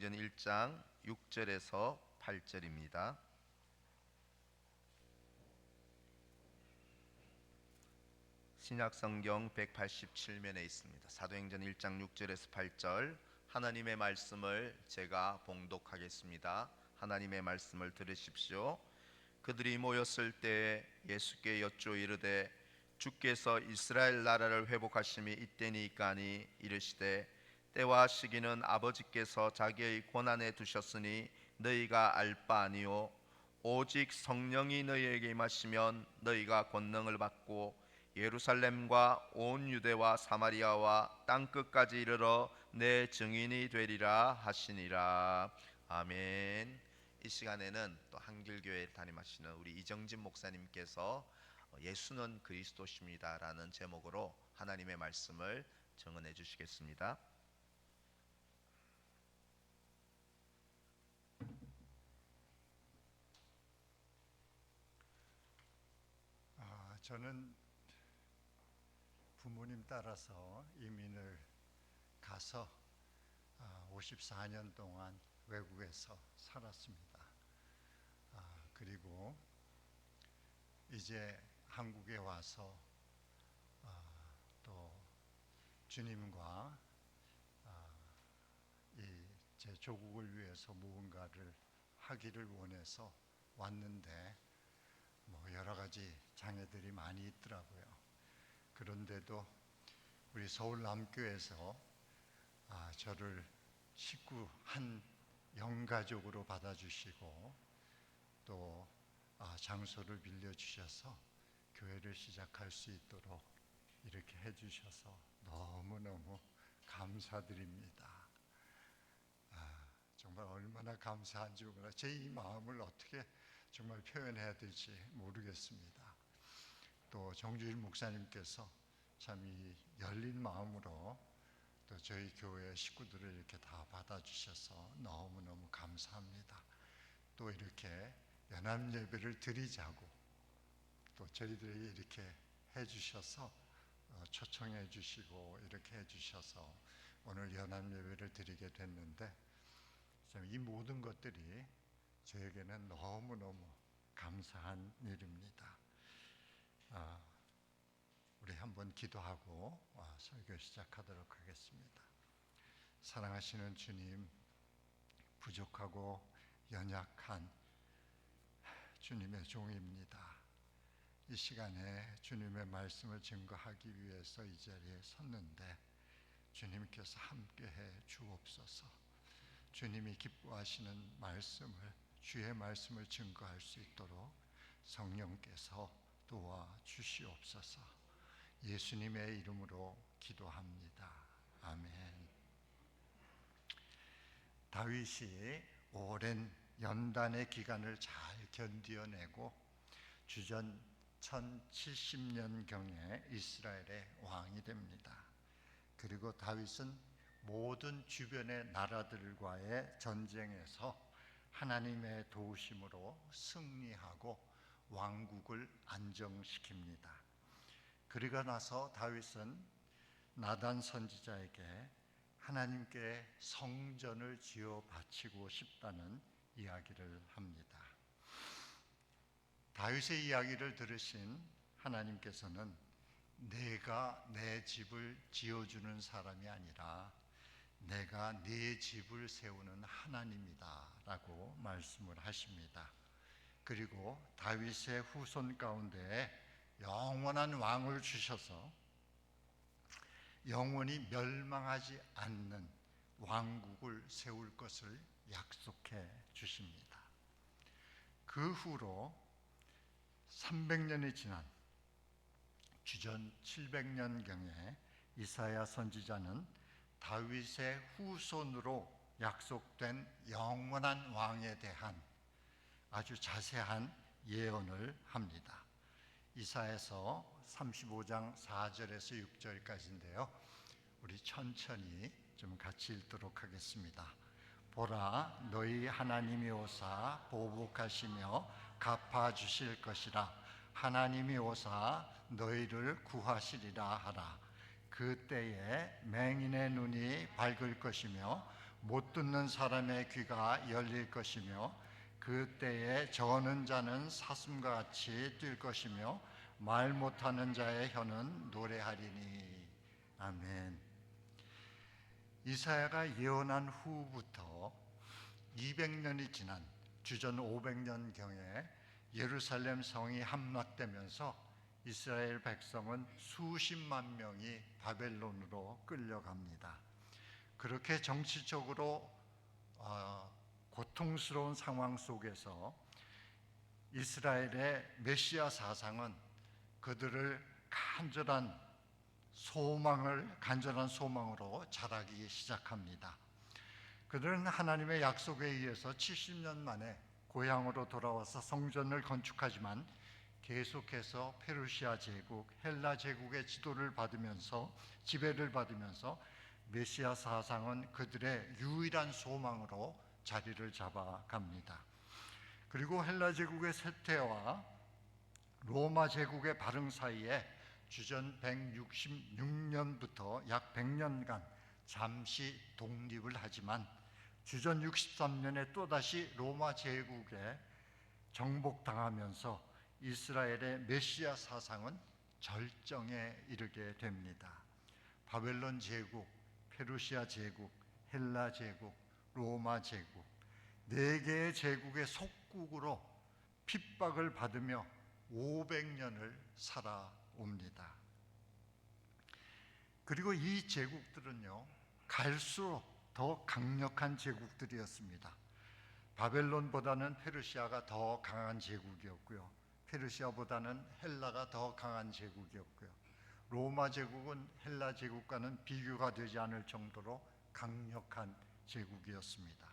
1장 6절에서 8절입니다. 신약성경 187면에 있습니다. 사도행전 1장 6절에서 8절 하나님의 말씀을 제가 봉독하겠습니다. 하나님의 말씀을 들으십시오. 그들이 모였을 때 예수께 여쭈어 이르되 주께서 이스라엘 나라를 회복하심이 이때니까니 이르시되 때와 시기는 아버지께서 자기의 권한에 두셨으니 너희가 알 바 아니요 오직 성령이 너희에게 임하시면 너희가 권능을 받고 예루살렘과 온 유대와 사마리아와 땅끝까지 이르러 내 증인이 되리라 하시니라. 아멘. 이 시간에는 또 한길교회 담임하시는 우리 이정진 목사님께서 예수는 그리스도십니다 라는 제목으로 하나님의 말씀을 증언해 주시겠습니다. 저는 부모님 따라서 이민을 가서 54년 동안 외국에서 살았습니다. 그리고 이제 한국에 와서 또 주님과 제 조국을 위해서 무언가를 하기를 원해서 왔는데 여러 가지 장애들이 많이 있더라고요. 그런데도 우리 서울 남교에서 저를 식구 한 영가족으로 받아주시고 또 장소를 빌려주셔서 교회를 시작할 수 있도록 이렇게 해주셔서 너무너무 감사드립니다. 정말 얼마나 감사한지 몰라 제 이 마음을 어떻게 정말 표현해야 될지 모르겠습니다. 또 정주일 목사님께서 참 이 열린 마음으로 또 저희 교회 식구들을 이렇게 다 받아주셔서 너무너무 감사합니다. 또 이렇게 연합 예배를 드리자고 또 저희들이 이렇게 해주셔서 초청해 주시고 이렇게 해주셔서 오늘 연합 예배를 드리게 됐는데 참 이 모든 것들이 저에게는 너무너무 감사한 일입니다. 우리 한번 기도하고 설교 시작하도록 하겠습니다. 사랑하시는 주님, 부족하고 연약한 주님의 종입니다. 이 시간에 주님의 말씀을 증거하기 위해서 이 자리에 섰는데 주님께서 함께해 주옵소서. 주님이 기뻐하시는 말씀을, 주의 말씀을 증거할 수 있도록 성령께서 도와주시옵소서. 예수님의 이름으로 기도합니다. 아멘. 다윗이 오랜 연단의 기간을 잘 견디어내고 주전 1070년경에 이스라엘의 왕이 됩니다. 그리고 다윗은 모든 주변의 나라들과의 전쟁에서 하나님의 도우심으로 승리하고 왕국을 안정시킵니다. 그러고 나서 다윗은 나단 선지자에게 하나님께 성전을 지어 바치고 싶다는 이야기를 합니다. 다윗의 이야기를 들으신 하나님께서는 내가 내 집을 지어주는 사람이 아니라 내가 네 집을 세우는 하나님이다 라고 말씀을 하십니다. 그리고 다윗의 후손 가운데 영원한 왕을 주셔서 영원히 멸망하지 않는 왕국을 세울 것을 약속해 주십니다. 그 후로 300년이 지난 주전 700년경에 이사야 선지자는 다윗의 후손으로 약속된 영원한 왕에 대한 아주 자세한 예언을 합니다. 이사야서 35장 4절에서 6절까지인데요. 우리 천천히 좀 같이 읽도록 하겠습니다. 보라, 너희 하나님이 오사 보복하시며 갚아주실 것이라. 하나님이 오사 너희를 구하시리라 하라. 그때에 맹인의 눈이 밝을 것이며 못 듣는 사람의 귀가 열릴 것이며 그때에 저는 자는 사슴과 같이 뛸 것이며 말 못하는 자의 혀는 노래하리니. 아멘. 이사야가 예언한 후부터 200년이 지난 주전 500년경에 예루살렘 성이 함락되면서 이스라엘 백성은 수십만 명이 바벨론으로 끌려갑니다. 그렇게 정치적으로 고통스러운 상황 속에서 이스라엘의 메시아 사상은 그들을 간절한 소망으로 자라기 시작합니다. 그들은 하나님의 약속에 의해서 70년 만에 고향으로 돌아와서 성전을 건축하지만 계속해서 페르시아 제국, 헬라 제국의 지배를 받으면서 메시아 사상은 그들의 유일한 소망으로 자리를 잡아갑니다. 그리고 헬라 제국의 쇠퇴와 로마 제국의 발흥 사이에 주전 166년부터 약 100년간 잠시 독립을 하지만 주전 63년에 또다시 로마 제국에 정복당하면서 이스라엘의 메시아 사상은 절정에 이르게 됩니다. 바벨론 제국, 페르시아 제국, 헬라 제국, 로마 제국, 4개의 제국의 속국으로 핍박을 받으며 500년을 살아옵니다. 그리고 이 제국들은요, 갈수록 더 강력한 제국들이었습니다. 바벨론보다는 페르시아가 더 강한 제국이었고요, 페르시아보다는 헬라가 더 강한 제국이었고요, 로마 제국은 헬라 제국과는 비교가 되지 않을 정도로 강력한 제국이었습니다.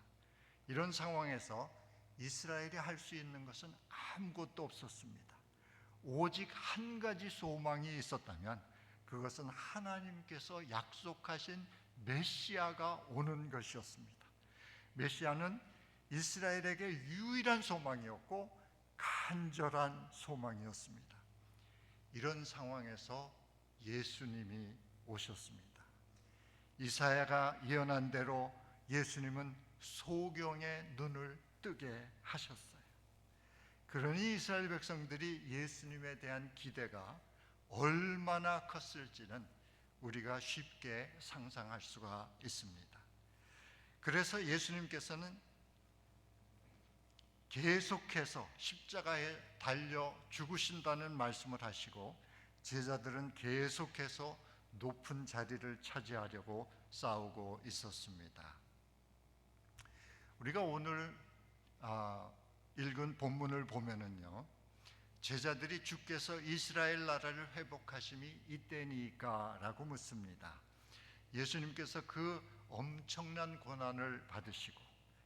이런 상황에서 이스라엘이 할 수 있는 것은 아무것도 없었습니다. 오직 한 가지 소망이 있었다면 그것은 하나님께서 약속하신 메시아가 오는 것이었습니다. 메시아는 이스라엘에게 유일한 소망이었고 간절한 소망이었습니다. 이런 상황에서 예수님이 오셨습니다. 이사야가 예언한 대로 예수님은 소경의 눈을 뜨게 하셨어요. 그러니 이스라엘 백성들이 예수님에 대한 기대가 얼마나 컸을지는 우리가 쉽게 상상할 수가 있습니다. 그래서 예수님께서는 계속해서 십자가에 달려 죽으신다는 말씀을 하시고 제자들은 계속해서 높은 자리를 차지하려고 싸우고 있었습니다. 우리가 오늘 읽은 본문을 보면은요, 제자들이 주께서 이스라엘 나라를 회복하심이 이때니까 라고 묻습니다. 예수님께서 그 엄청난 고난을 받으시고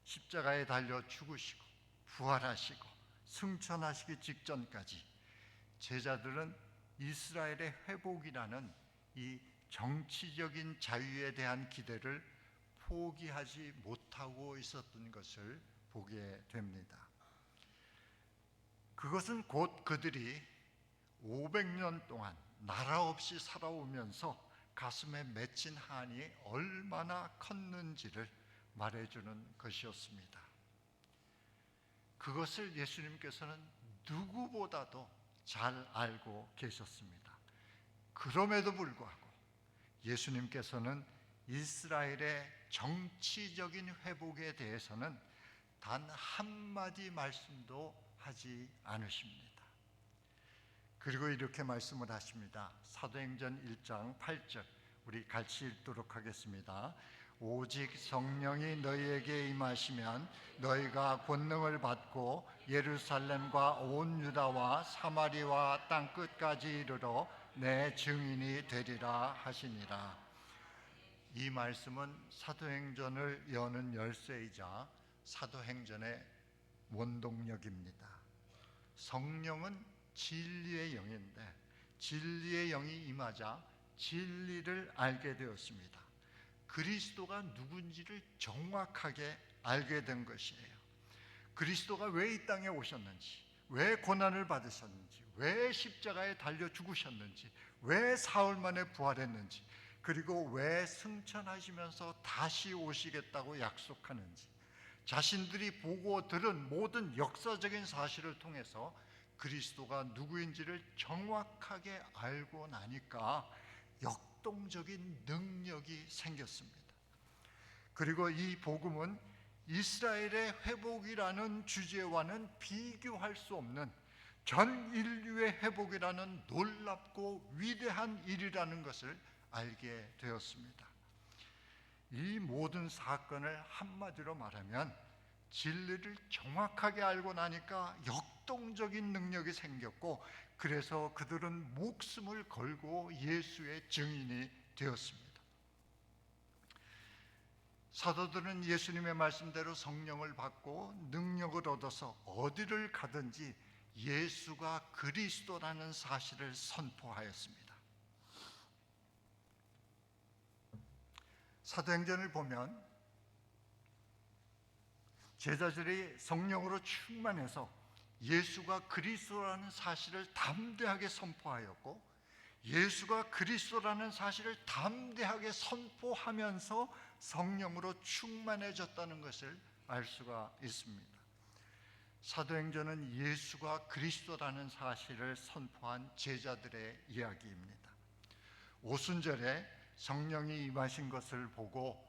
십자가에 달려 죽으시고 부활하시고 승천하시기 직전까지 제자들은 이스라엘의 회복이라는 이 정치적인 자유에 대한 기대를 포기하지 못하고 있었던 것을 보게 됩니다. 그것은 곧 그들이 500년 동안 나라 없이 살아오면서 가슴에 맺힌 한이 얼마나 컸는지를 말해주는 것이었습니다. 그것을 예수님께서는 누구보다도 잘 알고 계셨습니다. 그럼에도 불구하고 예수님께서는 이스라엘의 정치적인 회복에 대해서는 단 한마디 말씀도 하지 않으십니다. 그리고 이렇게 말씀을 하십니다. 사도행전 1장 8절 우리 같이 읽도록 하겠습니다. 오직 성령이 너희에게 임하시면 너희가 권능을 받고 예루살렘과 온 유다와 사마리아와 땅 끝까지 이르러 내 증인이 되리라 하시니라. 이 말씀은 사도행전을 여는 열쇠이자 사도행전의 원동력입니다. 성령은 진리의 영인데 진리의 영이 임하자 진리를 알게 되었습니다. 그리스도가 누군지를 정확하게 알게 된 것이에요. 그리스도가 왜 이 땅에 오셨는지, 왜 고난을 받으셨는지, 왜 십자가에 달려 죽으셨는지, 왜 사흘 만에 부활했는지, 그리고 왜 승천하시면서 다시 오시겠다고 약속하는지, 자신들이 보고 들은 모든 역사적인 사실을 통해서 그리스도가 누구인지를 정확하게 알고 나니까 역동적인 능력이 생겼습니다. 그리고 이 복음은 이스라엘의 회복이라는 주제와는 비교할 수 없는 전 인류의 회복이라는 놀랍고 위대한 일이라는 것을 알게 되었습니다. 이 모든 사건을 한마디로 말하면 진리를 정확하게 알고 나니까 역동적인 능력이 생겼고, 그래서 그들은 목숨을 걸고 예수의 증인이 되었습니다. 사도들은 예수님의 말씀대로 성령을 받고 능력을 얻어서 어디를 가든지 예수가 그리스도라는 사실을 선포하였습니다. 사도행전을 보면 제자들이 성령으로 충만해서 예수가 그리스도라는 사실을 담대하게 선포하였고, 예수가 그리스도라는 사실을 담대하게 선포하면서 성령으로 충만해졌다는 것을 알 수가 있습니다. 사도행전은 예수가 그리스도라는 사실을 선포한 제자들의 이야기입니다. 오순절에 성령이 임하신 것을 보고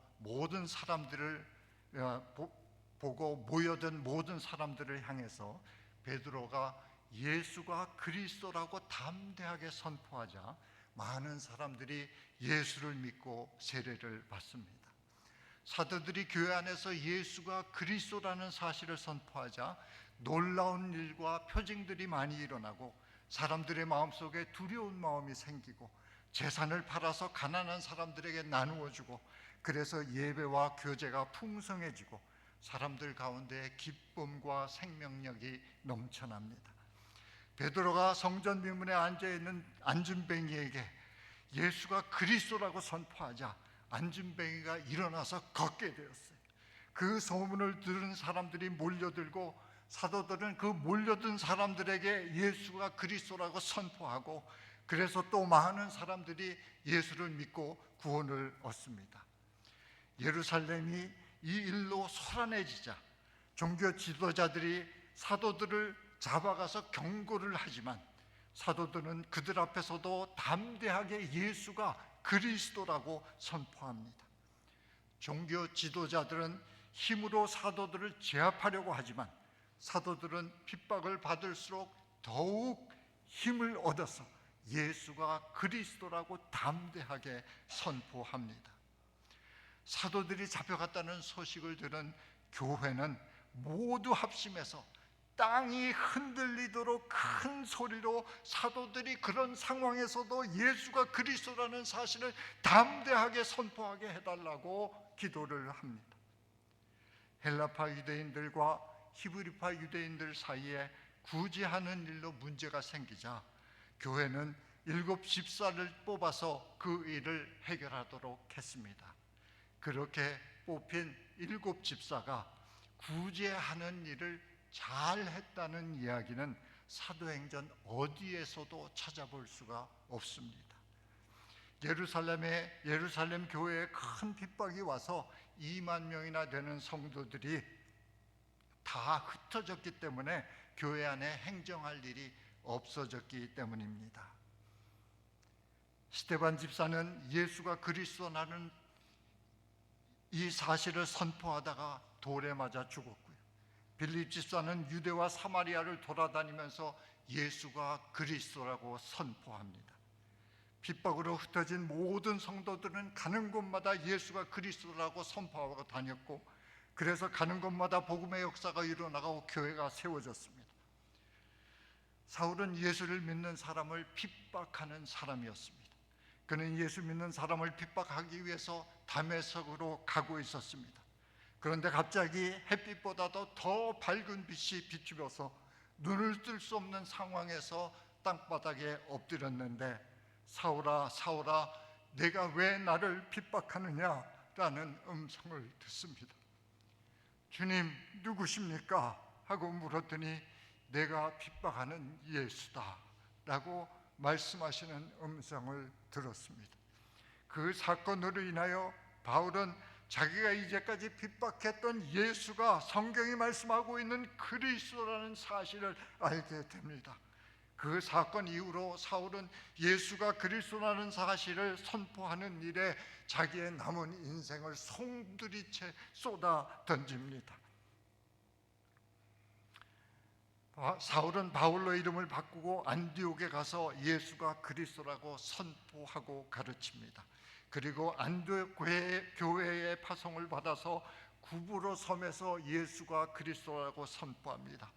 모여든 모든 사람들을 향해서 베드로가 예수가 그리스도라고 담대하게 선포하자 많은 사람들이 예수를 믿고 세례를 받습니다. 사도들이 교회 안에서 예수가 그리스도라는 사실을 선포하자 놀라운 일과 표징들이 많이 일어나고, 사람들의 마음속에 두려운 마음이 생기고, 재산을 팔아서 가난한 사람들에게 나누어 주고, 그래서 예배와 교제가 풍성해지고 사람들 가운데 기쁨과 생명력이 넘쳐납니다. 베드로가 성전 미문에 앉아있는 안진뱅이에게 예수가 그리스도라고 선포하자 안진뱅이가 일어나서 걷게 되었어요. 그 소문을 들은 사람들이 몰려들고, 사도들은 그 몰려든 사람들에게 예수가 그리스도라고 선포하고, 그래서 또 많은 사람들이 예수를 믿고 구원을 얻습니다. 예루살렘이 이 일로 소란해지자 종교 지도자들이 사도들을 잡아가서 경고를 하지만, 사도들은 그들 앞에서도 담대하게 예수가 그리스도라고 선포합니다. 종교 지도자들은 힘으로 사도들을 제압하려고 하지만, 사도들은 핍박을 받을수록 더욱 힘을 얻어서 예수가 그리스도라고 담대하게 선포합니다. 사도들이 잡혀갔다는 소식을 들은 교회는 모두 합심해서 땅이 흔들리도록 큰 소리로 사도들이 그런 상황에서도 예수가 그리스도라는 사실을 담대하게 선포하게 해달라고 기도를 합니다. 헬라파 유대인들과 히브리파 유대인들 사이에 구제하는 일로 문제가 생기자 교회는 7 집사를 뽑아서 그 일을 해결하도록 했습니다. 그렇게 뽑힌 7 집사가 구제하는 일을 잘 했다는 이야기는 사도행전 어디에서도 찾아볼 수가 없습니다. 예루살렘 교회에 큰 핍박이 와서 2만 명이나 되는 성도들이 다 흩어졌기 때문에 교회 안에 행정할 일이 없어졌기 때문입니다. 스데반 집사는 예수가 그리스도라는 이 사실을 선포하다가 돌에 맞아 죽었고요. 빌립 집사는 유대와 사마리아를 돌아다니면서 예수가 그리스도라고 선포합니다. 핍박으로 흩어진 모든 성도들은 가는 곳마다 예수가 그리스도라고 선포하고 다녔고, 그래서 가는 곳마다 복음의 역사가 일어나고 교회가 세워졌습니다. 사울은 예수를 믿는 사람을 핍박하는 사람이었습니다. 그는 예수 믿는 사람을 핍박하기 위해서 다메섹으로 가고 있었습니다. 그런데 갑자기 햇빛보다도 더 밝은 빛이 비추면서 눈을 뜰 수 없는 상황에서 땅바닥에 엎드렸는데, 사울아 사울아 내가 왜 나를 핍박하느냐 라는 음성을 듣습니다. 주님 누구십니까? 하고 물었더니 내가 핍박하는 예수다 라고 말씀하시는 음성을 들었습니다. 그 사건으로 인하여 바울은 자기가 이제까지 핍박했던 예수가 성경이 말씀하고 있는 그리스도라는 사실을 알게 됩니다. 그 사건 이후로 사울은 예수가 그리스도라는 사실을 선포하는 일에 자기의 남은 인생을 송두리째 쏟아 던집니다. 사울은 바울로 이름을 바꾸고 안디옥에 가서 예수가 그리스도라고 선포하고 가르칩니다. 그리고 안디옥 교회의 파송을 받아서 구브로 섬에서 예수가 그리스도라고 선포합니다.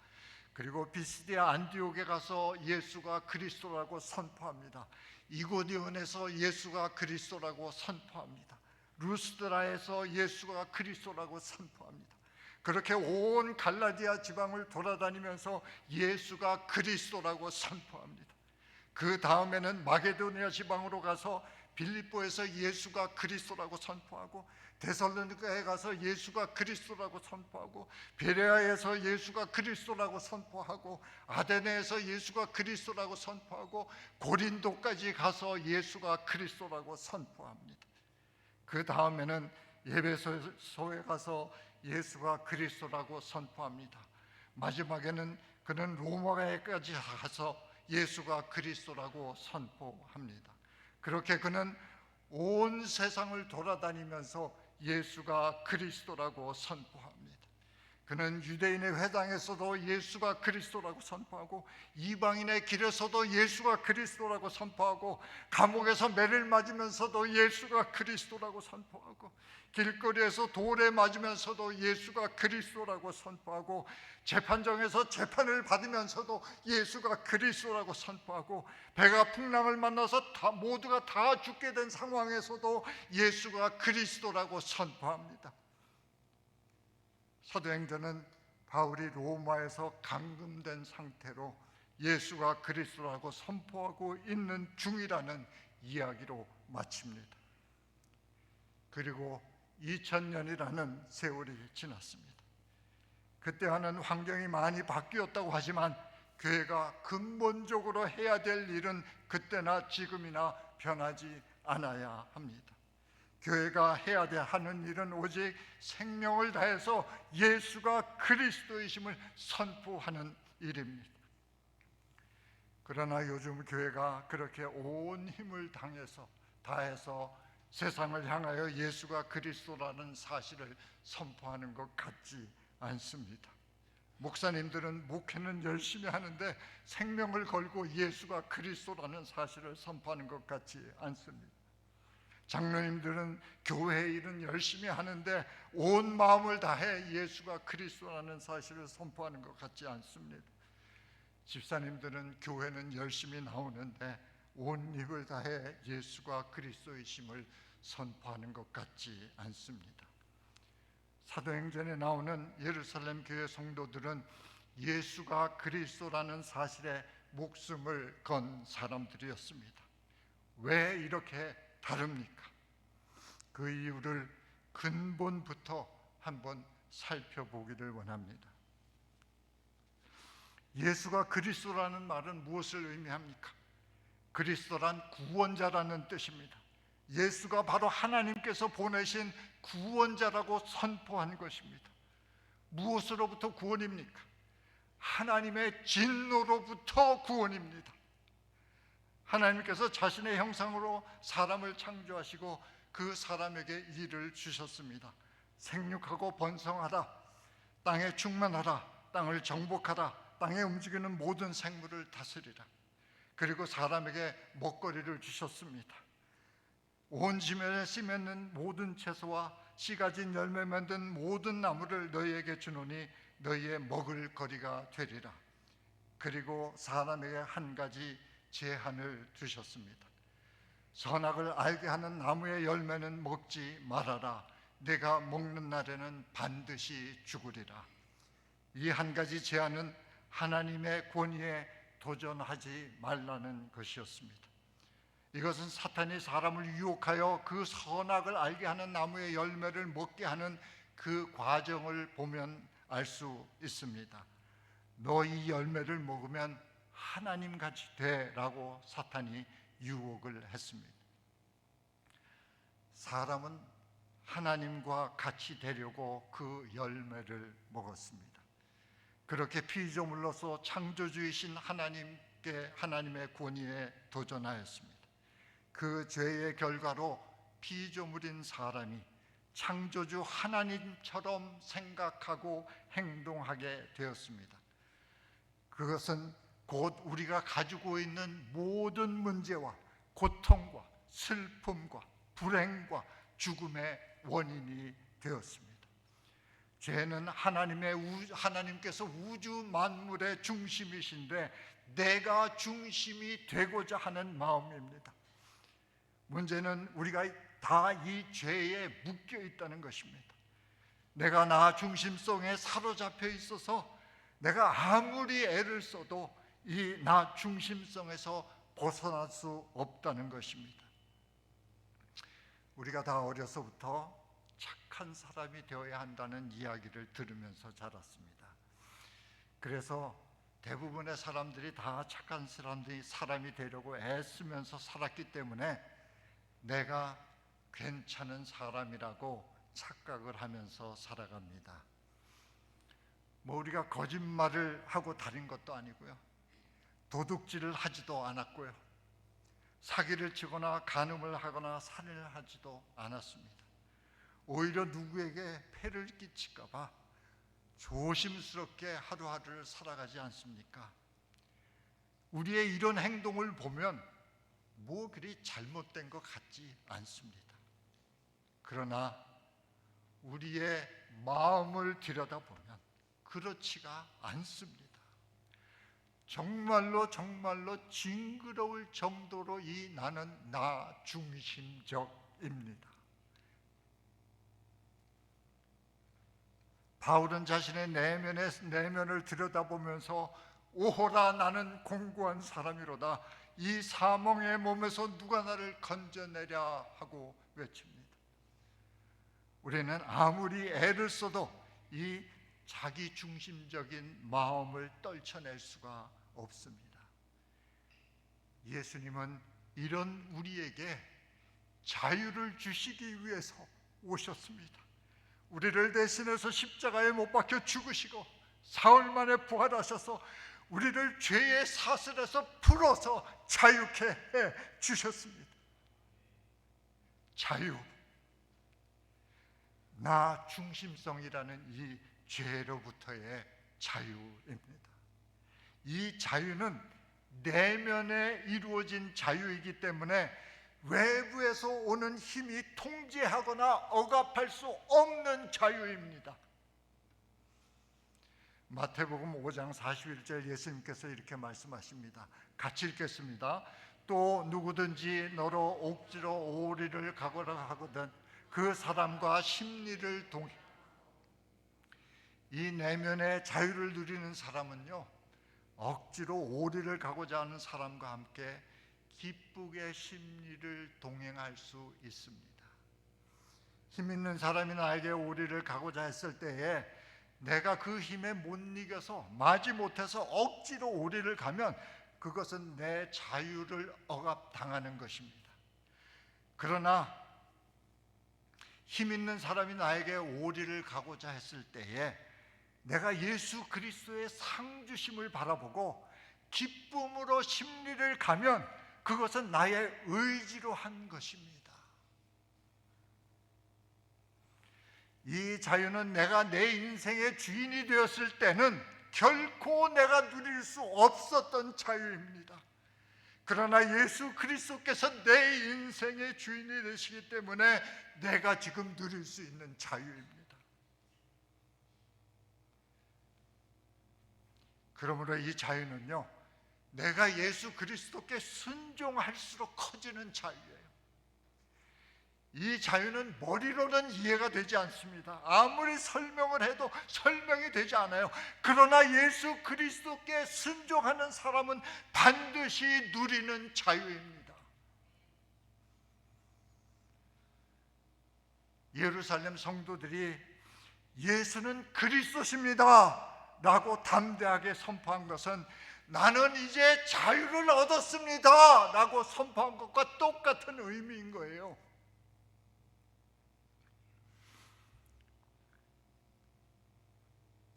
그리고 비시디아 안디옥에 가서 예수가 그리스도라고 선포합니다. 이고니온에서 예수가 그리스도라고 선포합니다. 루스드라에서 예수가 그리스도라고 선포합니다. 그렇게 온 갈라디아 지방을 돌아다니면서 예수가 그리스도라고 선포합니다. 그 다음에는 마게도니아 지방으로 가서 빌립보에서 예수가 그리스도라고 선포하고, 데살로니가에 가서 예수가 그리스도라고 선포하고, 베레아에서 예수가 그리스도라고 선포하고, 아데네에서 예수가 그리스도라고 선포하고, 고린도까지 가서 예수가 그리스도라고 선포합니다. 그 다음에는 에베소에 가서 예수가 그리스도라고 선포합니다. 마지막에는 그는 로마에까지 가서 예수가 그리스도라고 선포합니다. 그렇게 그는 온 세상을 돌아다니면서 예수가 그리스도라고 선포합니다. 그는 유대인의 회당에서도 예수가 그리스도라고 선포하고, 이방인의 길에서도 예수가 그리스도라고 선포하고, 감옥에서 매를 맞으면서도 예수가 그리스도라고 선포하고, 길거리에서 돌에 맞으면서도 예수가 그리스도라고 선포하고, 재판정에서 재판을 받으면서도 예수가 그리스도라고 선포하고, 배가 풍랑을 만나서 모두가 다 죽게 된 상황에서도 예수가 그리스도라고 선포합니다. 사도행전은 바울이 로마에서 감금된 상태로 예수가 그리스도라고 선포하고 있는 중이라는 이야기로 마칩니다. 그리고 2000년이라는 세월이 지났습니다. 그때와는 환경이 많이 바뀌었다고 하지만 교회가 근본적으로 해야 될 일은 그때나 지금이나 변하지 않아야 합니다. 교회가 해야 하는 일은 오직 생명을 다해서 예수가 그리스도이심을 선포하는 일입니다. 그러나 요즘 교회가 그렇게 온 힘을 다해서 세상을 향하여 예수가 그리스도라는 사실을 선포하는 것 같지 않습니다. 목사님들은 목회는 열심히 하는데 생명을 걸고 예수가 그리스도라는 사실을 선포하는 것 같지 않습니다. 장로님들은 교회 일은 열심히 하는데 온 마음을 다해 예수가 그리스도라는 사실을 선포하는 것 같지 않습니다. 집사님들은 교회는 열심히 나오는데 온 입을 다해 예수가 그리스도이심을 선포하는 것 같지 않습니다. 사도행전에 나오는 예루살렘 교회 성도들은 예수가 그리스도라는 사실에 목숨을 건 사람들이었습니다. 왜 이렇게 다릅니까? 그 이유를 근본부터 한번 살펴보기를 원합니다. 예수가 그리스도라는 말은 무엇을 의미합니까? 그리스도란 구원자라는 뜻입니다. 예수가 바로 하나님께서 보내신 구원자라고 선포한 것입니다. 무엇으로부터 구원입니까? 하나님의 진노로부터 구원입니다. 하나님께서 자신의 형상으로 사람을 창조하시고 그 사람에게 일을 주셨습니다. 생육하고 번성하라, 땅에 충만하라, 땅을 정복하라, 땅에 움직이는 모든 생물을 다스리라. 그리고 사람에게 먹거리를 주셨습니다. 온 지면에 씨 맺는 모든 채소와 씨 가진 열매 만든 모든 나무를 너희에게 주노니 너희의 먹을 거리가 되리라. 그리고 사람에게 한 가지 제한을 두셨습니다. 선악을 알게 하는 나무의 열매는 먹지 말아라. 내가 먹는 날에는 반드시 죽으리라. 이 한 가지 제한은 하나님의 권위에 도전하지 말라는 것이었습니다. 이것은 사탄이 사람을 유혹하여 그 선악을 알게 하는 나무의 열매를 먹게 하는 그 과정을 보면 알 수 있습니다. 너 이 열매를 먹으면 하나님같이 되라고 사탄이 유혹을 했습니다. 사람은 하나님과 같이 되려고 그 열매를 먹었습니다. 그렇게 피조물로서 창조주이신 하나님의 권위에 도전하였습니다. 그 죄의 결과로 피조물인 사람이 창조주 하나님처럼 생각하고 행동하게 되었습니다. 그것은 곧 우리가 가지고 있는 모든 문제와 고통과 슬픔과 불행과 죽음의 원인이 되었습니다. 죄는 하나님께서 우주 만물의 중심이신데 내가 중심이 되고자 하는 마음입니다. 문제는 우리가 다 이 죄에 묶여 있다는 것입니다. 내가 나 중심성에 사로잡혀 있어서 내가 아무리 애를 써도 이 나 중심성에서 벗어날 수 없다는 것입니다. 우리가 다 어려서부터 착한 사람이 되어야 한다는 이야기를 들으면서 자랐습니다. 그래서 대부분의 사람들이 다 착한 사람이 되려고 애쓰면서 살았기 때문에 내가 괜찮은 사람이라고 착각을 하면서 살아갑니다. 우리가 거짓말을 하고 다닌 것도 아니고요, 도둑질을 하지도 않았고요, 사기를 치거나 간음을 하거나 살인을 하지도 않았습니다. 오히려 누구에게 폐를 끼칠까 봐 조심스럽게 하루하루를 살아가지 않습니까? 우리의 이런 행동을 보면 그리 잘못된 것 같지 않습니다. 그러나 우리의 마음을 들여다보면 그렇지가 않습니다. 정말로 징그러울 정도로 나는 나 중심적입니다. 바울은 자신의 내면을 들여다보면서 오호라 나는 공고한 사람이로다, 이 사망의 몸에서 누가 나를 건져내랴 하고 외칩니다. 우리는 아무리 애를 써도 이 자기 중심적인 마음을 떨쳐낼 수가 없습니다. 예수님은 이런 우리에게 자유를 주시기 위해서 오셨습니다. 우리를 대신해서 십자가에 못 박혀 죽으시고 사흘 만에 부활하셔서 우리를 죄의 사슬에서 풀어서 자유케 해 주셨습니다. 자유, 나 중심성이라는 이 죄로부터의 자유입니다. 이 자유는 내면에 이루어진 자유이기 때문에 외부에서 오는 힘이 통제하거나 억압할 수 없는 자유입니다. 마태복음 5장 41절 예수님께서 이렇게 말씀하십니다. 같이 읽겠습니다. 또 누구든지 너로 억지로 오리를 가거라 하거든 그 사람과 심리를 이 내면의 자유를 누리는 사람은요, 억지로 오리를 가고자 하는 사람과 함께 기쁘게 심리를 동행할 수 있습니다. 힘 있는 사람이 나에게 오리를 가고자 했을 때에 내가 그 힘에 못 이겨서 마지못해서 억지로 오리를 가면 그것은 내 자유를 억압당하는 것입니다. 그러나 힘 있는 사람이 나에게 오리를 가고자 했을 때에 내가 예수 그리스도의 상주심을 바라보고 기쁨으로 심리를 가면 그것은 나의 의지로 한 것입니다. 이 자유는 내가 내 인생의 주인이 되었을 때는 결코 내가 누릴 수 없었던 자유입니다. 그러나 예수 그리스도께서 내 인생의 주인이 되시기 때문에 내가 지금 누릴 수 있는 자유입니다. 그러므로 이 자유는요, 내가 예수 그리스도께 순종할수록 커지는 자유예요. 이 자유는 머리로는 이해가 되지 않습니다. 아무리 설명을 해도 설명이 되지 않아요. 그러나 예수 그리스도께 순종하는 사람은 반드시 누리는 자유입니다. 예루살렘 성도들이 예수는 그리스도십니다 라고 담대하게 선포한 것은 나는 이제 자유를 얻었습니다 라고 선포한 것과 똑같은 의미인 거예요.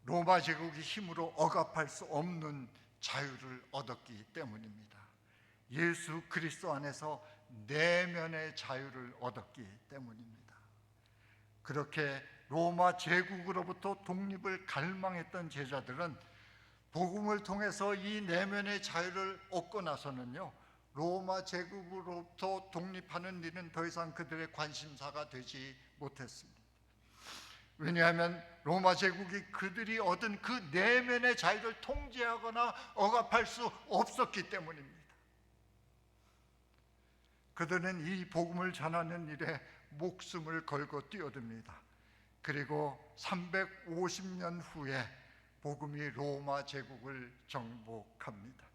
로마 제국의 힘으로 억압할 수 없는 자유를 얻었기 때문입니다. 예수 그리스도 안에서 내면의 자유를 얻었기 때문입니다. 그렇게 로마 제국으로부터 독립을 갈망했던 제자들은 복음을 통해서 이 내면의 자유를 얻고 나서는요, 로마 제국으로부터 독립하는 일은 더 이상 그들의 관심사가 되지 못했습니다. 왜냐하면 로마 제국이 그들이 얻은 그 내면의 자유를 통제하거나 억압할 수 없었기 때문입니다. 그들은 이 복음을 전하는 일에 목숨을 걸고 뛰어듭니다. 그리고 350년 후에 복음이 로마 제국을 정복합니다.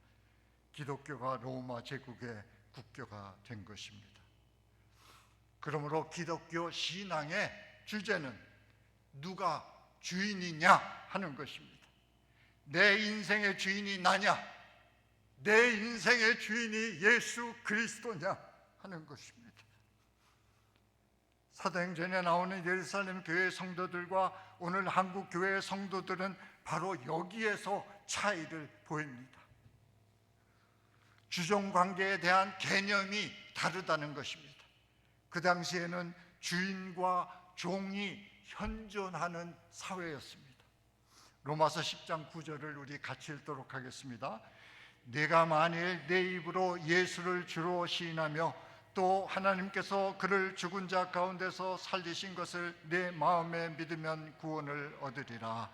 기독교가 로마 제국의 국교가 된 것입니다. 그러므로 기독교 신앙의 주제는 누가 주인이냐 하는 것입니다. 내 인생의 주인이 나냐, 내 인생의 주인이 예수 그리스도냐 하는 것입니다. 사도행전에 나오는 예루살렘 교회 성도들과 오늘 한국 교회의 성도들은 바로 여기에서 차이를 보입니다. 주종관계에 대한 개념이 다르다는 것입니다. 그 당시에는 주인과 종이 현존하는 사회였습니다. 로마서 10장 9절을 우리 같이 읽도록 하겠습니다. 내가 만일 내 입으로 예수를 주로 시인하며 또 하나님께서 그를 죽은 자 가운데서 살리신 것을 내 마음에 믿으면 구원을 얻으리라.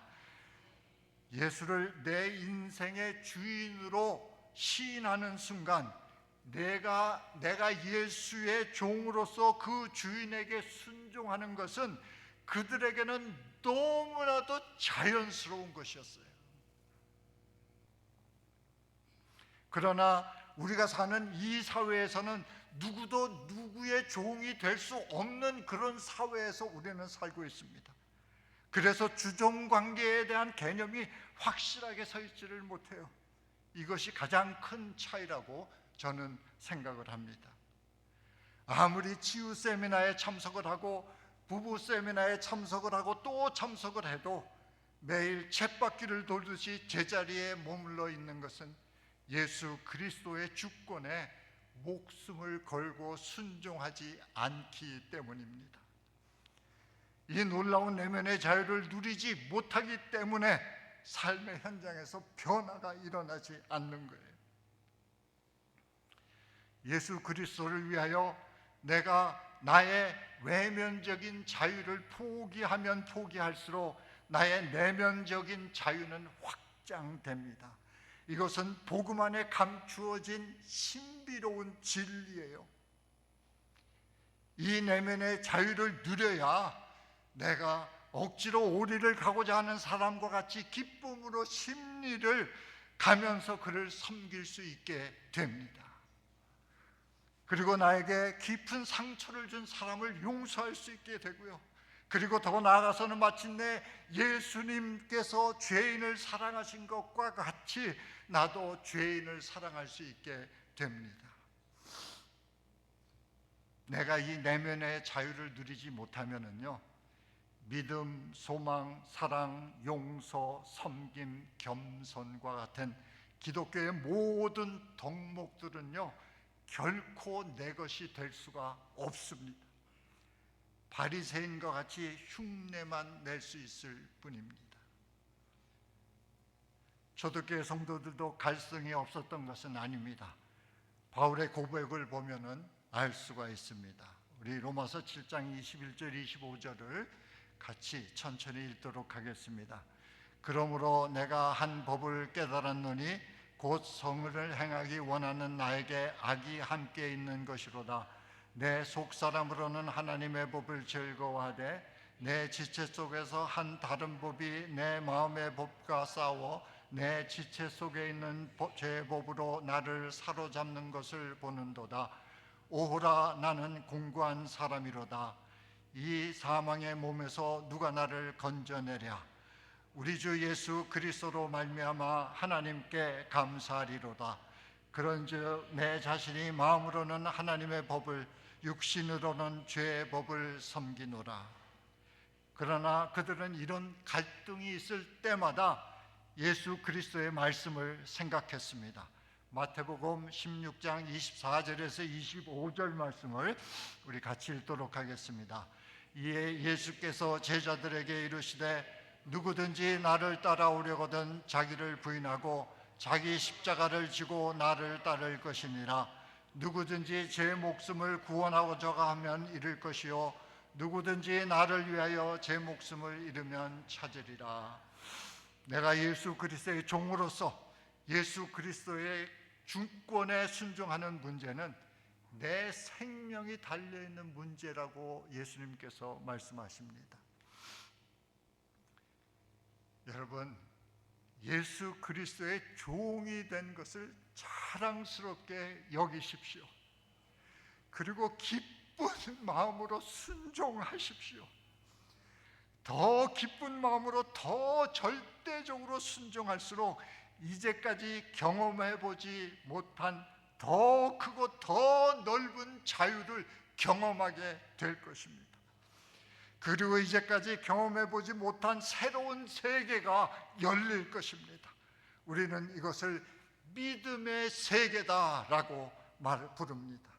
예수를 내 인생의 주인으로 시인하는 순간 내가 예수의 종으로서 그 주인에게 순종하는 것은 그들에게는 너무나도 자연스러운 것이었어요. 그러나 우리가 사는 이 사회에서는 누구도 누구의 종이 될 수 없는 그런 사회에서 우리는 살고 있습니다. 그래서 주종관계에 대한 개념이 확실하게 서 있지를 못해요. 이것이 가장 큰 차이라고 저는 생각을 합니다. 아무리 치유 세미나에 참석을 하고 부부 세미나에 참석을 하고 또 참석을 해도 매일 쳇바퀴를 돌듯이 제자리에 머물러 있는 것은 예수 그리스도의 주권에 목숨을 걸고 순종하지 않기 때문입니다. 이 놀라운 내면의 자유를 누리지 못하기 때문에 삶의 현장에서 변화가 일어나지 않는 거예요. 예수 그리스도를 위하여 내가 나의 외면적인 자유를 포기하면 포기할수록 나의 내면적인 자유는 확장됩니다. 이것은 복음 안에 감추어진 신비로운 진리예요. 이 내면의 자유를 누려야 내가 억지로 오리를 가고자 하는 사람과 같이 기쁨으로 심리를 가면서 그를 섬길 수 있게 됩니다. 그리고 나에게 깊은 상처를 준 사람을 용서할 수 있게 되고요. 그리고 더 나아가서는 마침내 예수님께서 죄인을 사랑하신 것과 같이 나도 죄인을 사랑할 수 있게 됩니다. 내가 이 내면의 자유를 누리지 못하면은요, 믿음, 소망, 사랑, 용서, 섬김, 겸손과 같은 기독교의 모든 덕목들은요, 결코 내 것이 될 수가 없습니다. 바리새인과 같이 흉내만 낼 수 있을 뿐입니다. 초대교회 성도들도 갈등이 없었던 것은 아닙니다. 바울의 고백을 보면은 알 수가 있습니다. 우리 로마서 7장 21절 25절을 같이 천천히 읽도록 하겠습니다. 그러므로 내가 한 법을 깨달았노니 곧 성을 행하기 원하는 나에게 악이 함께 있는 것이로다. 내 속사람으로는 하나님의 법을 즐거워하되 내 지체 속에서 한 다른 법이 내 마음의 법과 싸워 내 지체 속에 있는 죄의 법으로 나를 사로잡는 것을 보는도다. 오호라, 나는 공고한 사람이로다. 이 사망의 몸에서 누가 나를 건져내랴. 우리 주 예수 그리스도로 말미암아 하나님께 감사하리로다. 그런즉 내 자신이 마음으로는 하나님의 법을, 육신으로는 죄의 법을 섬기노라. 그러나 그들은 이런 갈등이 있을 때마다 예수 그리스도의 말씀을 생각했습니다. 마태복음 16장 24절에서 25절 말씀을 우리 같이 읽도록 하겠습니다. 이에 예수께서 제자들에게 이르시되 누구든지 나를 따라오려거든 자기를 부인하고 자기 십자가를 지고 나를 따를 것이니라. 누구든지 제 목숨을 구원하고자 하면 잃을 것이요 누구든지 나를 위하여 제 목숨을 잃으면 찾으리라. 내가 예수 그리스도의 종으로서 예수 그리스도의 주권에 순종하는 문제는 내 생명이 달려있는 문제라고 예수님께서 말씀하십니다. 여러분, 예수 그리스도의 종이 된 것을 자랑스럽게 여기십시오. 그리고 기쁜 마음으로 순종하십시오. 더 기쁜 마음으로 더 절대적으로 순종할수록 이제까지 경험해보지 못한 더 크고 더 넓은 자유를 경험하게 될 것입니다. 그리고 이제까지 경험해보지 못한 새로운 세계가 열릴 것입니다. 우리는 이것을 믿음의 세계다라고 부릅니다.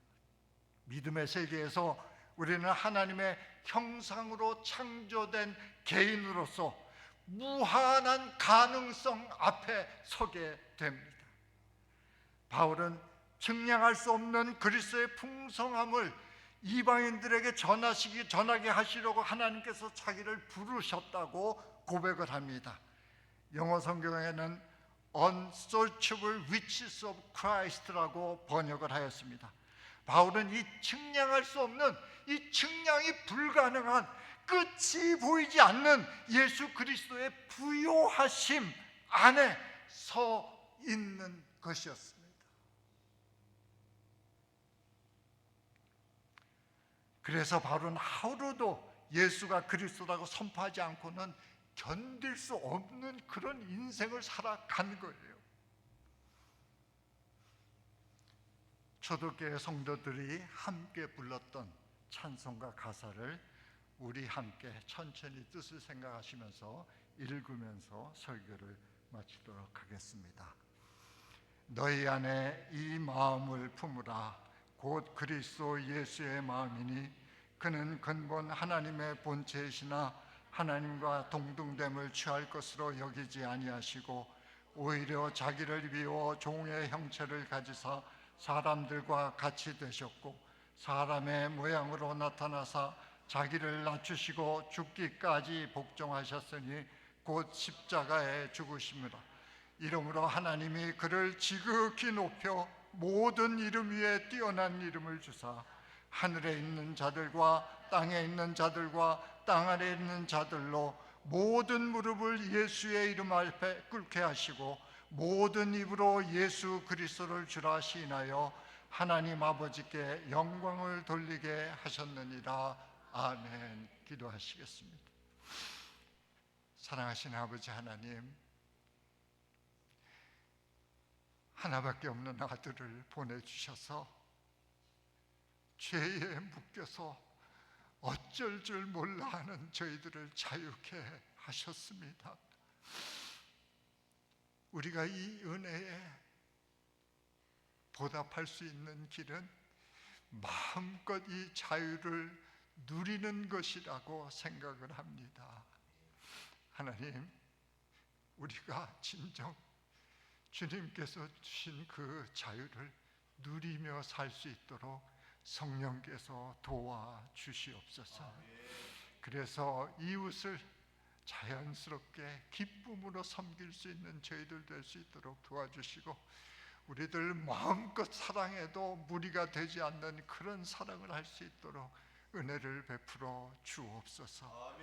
믿음의 세계에서 우리는 하나님의 형상으로 창조된 개인으로서 무한한 가능성 앞에 서게 됩니다. 바울은 측량할 수 없는 그리스도의 풍성함을 이방인들에게 전하게 하시려고 하나님께서 자기를 부르셨다고 고백을 합니다. 영어 성경에는 Unsearchable Riches of Christ라고 번역을 하였습니다. 바울은 이 측량할 수 없는, 이 측량이 불가능한, 끝이 보이지 않는 예수 그리스도의 부요하심 안에 서 있는 것이었습니다. 그래서 바울은 하루도 예수가 그리스도라고 선포하지 않고는 견딜 수 없는 그런 인생을 살아간 거예요. 초대교회 성도들이 함께 불렀던 찬송가 가사를 우리 함께 천천히 뜻을 생각하시면서 읽으면서 설교를 마치도록 하겠습니다. 너희 안에 이 마음을 품으라. 곧 그리스도 예수의 마음이니 그는 근본 하나님의 본체이시나 하나님과 동등됨을 취할 것으로 여기지 아니하시고 오히려 자기를 비워 종의 형체를 가지사 사람들과 같이 되셨고 사람의 모양으로 나타나사 자기를 낮추시고 죽기까지 복종하셨으니 곧 십자가에 죽으심이라. 이러므로 하나님이 그를 지극히 높여 모든 이름 위에 뛰어난 이름을 주사 하늘에 있는 자들과 땅에 있는 자들과 땅 아래에 있는 자들로 모든 무릎을 예수의 이름 앞에 꿇게 하시고 모든 입으로 예수 그리스도를 주라 시인하여 하나님 아버지께 영광을 돌리게 하셨느니라. 아멘. 기도하시겠습니다. 사랑하시는 아버지 하나님, 하나밖에 없는 아들을 보내주셔서 죄에 묶여서 어쩔 줄 몰라 하는 저희들을 자유케 하셨습니다. 우리가 이 은혜에 보답할 수 있는 길은 마음껏 이 자유를 누리는 것이라고 생각을 합니다. 하나님, 우리가 진정 주님께서 주신 그 자유를 누리며 살 수 있도록 성령께서 도와주시옵소서. 그래서 이웃을 자연스럽게 기쁨으로 섬길 수 있는 저희들 될 수 있도록 도와주시고 우리들 마음껏 사랑해도 무리가 되지 않는 그런 사랑을 할 수 있도록 은혜를 베풀어 주옵소서.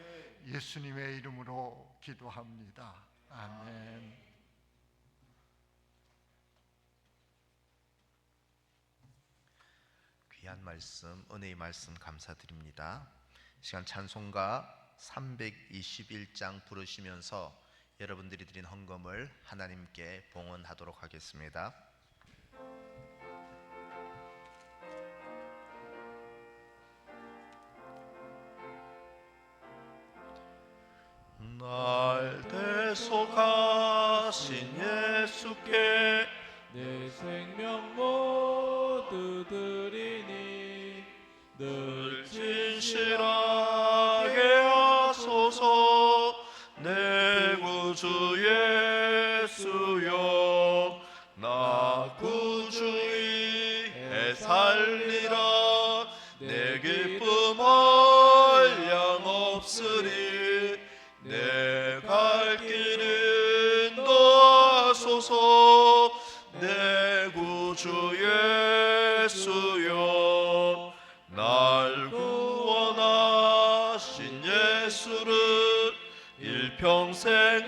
예수님의 이름으로 기도합니다. 아멘. 귀한 말씀, 은혜의 말씀 감사드립니다. 시간 찬송가 321장 부르시면서 여러분들이 드린 헌금을 하나님께 봉헌하도록 하겠습니다. 날 대속하신 예수께 내 생명 모두 드리니 늘 진실하게 하소서. 내 구주 예수여, 나 구주의 살리라. 내 기쁨 한량없으리. 내 갈 길 인도하소서. 내 구주 예수여, 날 구원하신 예수를 일평생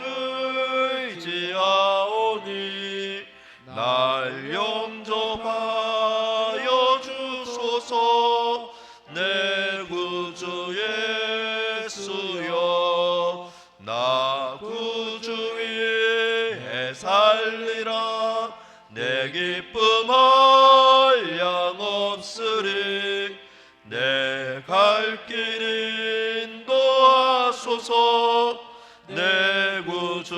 의지하오니 날 영접하여 주소서. 내 구주 예수여, 나 구주 위에 살리라. 내 기쁨 한량없으리. 내 갈 길 인도하소서. 내 구주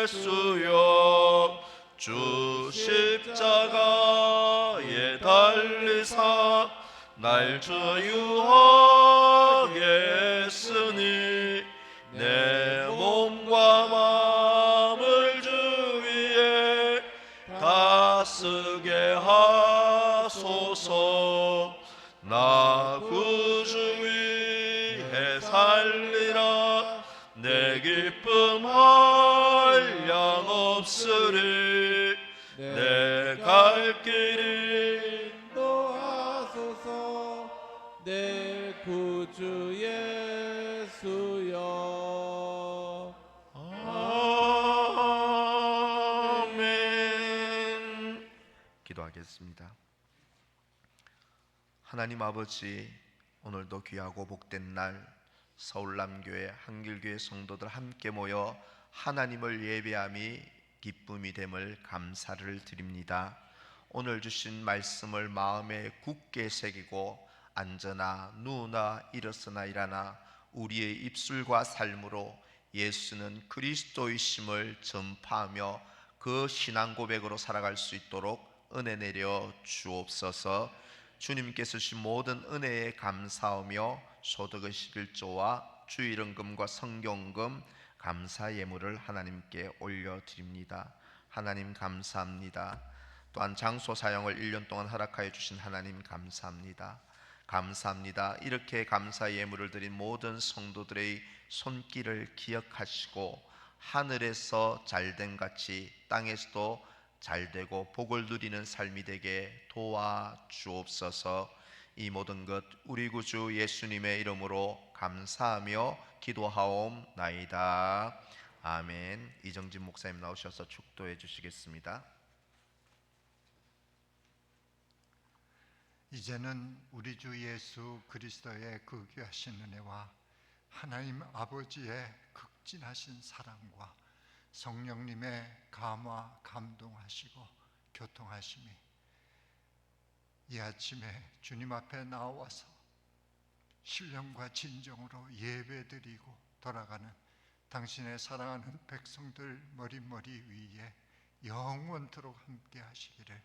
예수여, 주 십자가에 달리사 날 자유하게 했으니 내 몸과 마음을 주 위에 다 쓰게 하소서. 나 구주 위에 살리라. 내 기쁨 한량없으리. 내 갈 길 인도하소서. 내 구주 예수여. 아멘. 기도하겠습니다. 하나님 아버지, 오늘도 귀하고 복된 날 서울남교회 한길교회 성도들 함께 모여 하나님을 예배함이 기쁨이 됨을 감사를 드립니다. 오늘 주신 말씀을 마음에 굳게 새기고 앉으나 누우나 일어서나 일하나 우리의 입술과 삶으로 예수는 그리스도이심을 전파하며 그 신앙 고백으로 살아갈 수 있도록 은혜 내려 주옵소서. 주님께서 주신 모든 은혜에 감사하며 소득의 11조와 주일헌금과 성경금 감사 예물을 하나님께 올려드립니다. 하나님 감사합니다. 또한 장소 사용을 1년 동안 허락하여 주신 하나님 감사합니다. 감사합니다. 이렇게 감사 예물을 드린 모든 성도들의 손길을 기억하시고 하늘에서 잘된 같이 땅에서도 잘되고 복을 누리는 삶이 되게 도와주옵소서. 이 모든 것 우리 구주 예수님의 이름으로 감사하며 기도하옵나이다. 아멘. 이정진 목사님 나오셔서 축도해 주시겠습니다. 이제는 우리 주 예수 그리스도의 그 귀하신 은혜와 하나님 아버지의 극진하신 사랑과 성령님의 감화 감동하시고 교통하심이 이 아침에 주님 앞에 나와서 신령과 진정으로 예배드리고 돌아가는 당신의 사랑하는 백성들 머리머리 위에 영원토록 함께 하시기를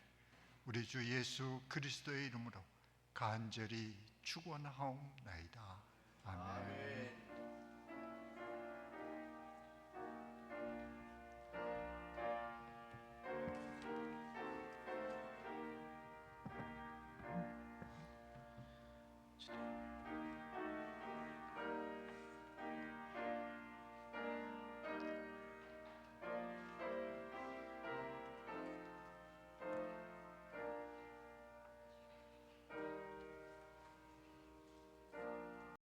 우리 주 예수 그리스도의 이름으로 간절히 축원하옵나이다. 아멘.